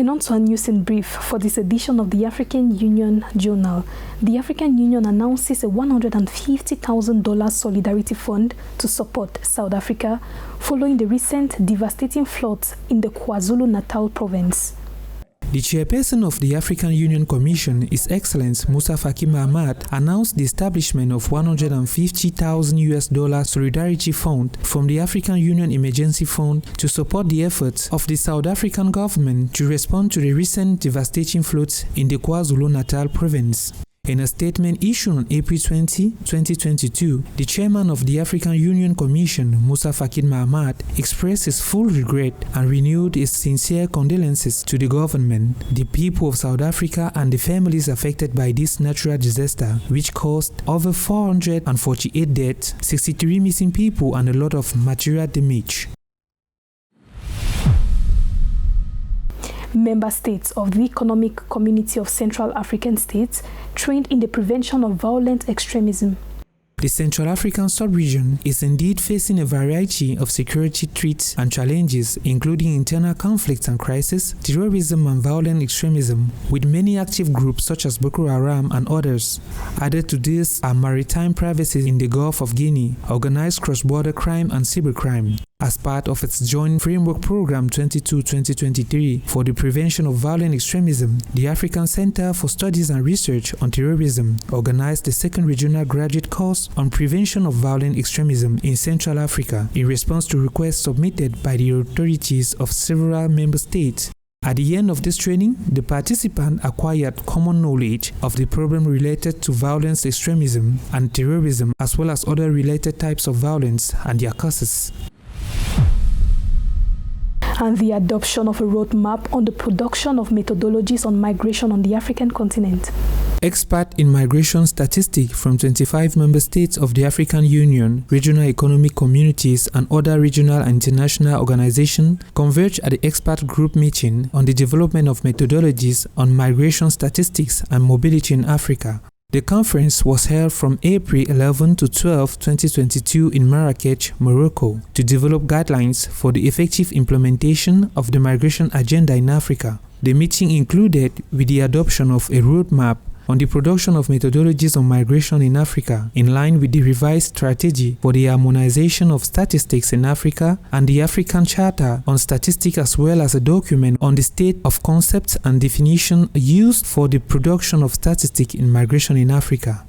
And on to our news in brief for this edition of the African Union Journal. The African Union announces a $150,000 solidarity fund to support South Africa following the recent devastating floods in the KwaZulu-Natal province. The chairperson of the African Union Commission, His Excellency Musa Faki Mahamat, announced the establishment of $150,000 solidarity fund from the African Union Emergency Fund to support the efforts of the South African government to respond to the recent devastating floods in the KwaZulu-Natal province. In a statement issued on April 20, 2022, the chairman of the African Union Commission, Musa Faki Mahamat, expressed his full regret and renewed his sincere condolences to the government, the people of South Africa and the families affected by this natural disaster, which caused over 448 deaths, 63 missing people and a lot of material damage. Member states of the Economic Community of Central African States trained in the prevention of violent extremism. The Central African sub-region is indeed facing a variety of security threats and challenges, including internal conflicts and crises, terrorism and violent extremism, with many active groups such as Boko Haram and others. Added to this are maritime piracy in the Gulf of Guinea, organized cross-border crime and cybercrime. As part of its Joint Framework Program 22-2023 for the prevention of violent extremism, the African Center for Studies and Research on Terrorism organized the second regional graduate course on prevention of violent extremism in Central Africa in response to requests submitted by the authorities of several member states. At the end of this training, the participants acquired common knowledge of the problem related to violent extremism and terrorism, as well as other related types of violence and their causes. And the adoption of a roadmap on the production of methodologies on migration on the African continent. Experts in migration statistics from 25 member states of the African Union, regional economic communities, and other regional and international organizations converged at the expert group meeting on the development of methodologies on migration statistics and mobility in Africa. The conference was held from April 11 to 12, 2022 in Marrakech, Morocco, to develop guidelines for the effective implementation of the migration agenda in Africa. The meeting included with the adoption of a roadmap on the production of methodologies on migration in Africa, in line with the revised strategy for the harmonization of statistics in Africa and the African Charter on Statistics, as well as a document on the state of concepts and definition used for the production of statistics in migration in Africa.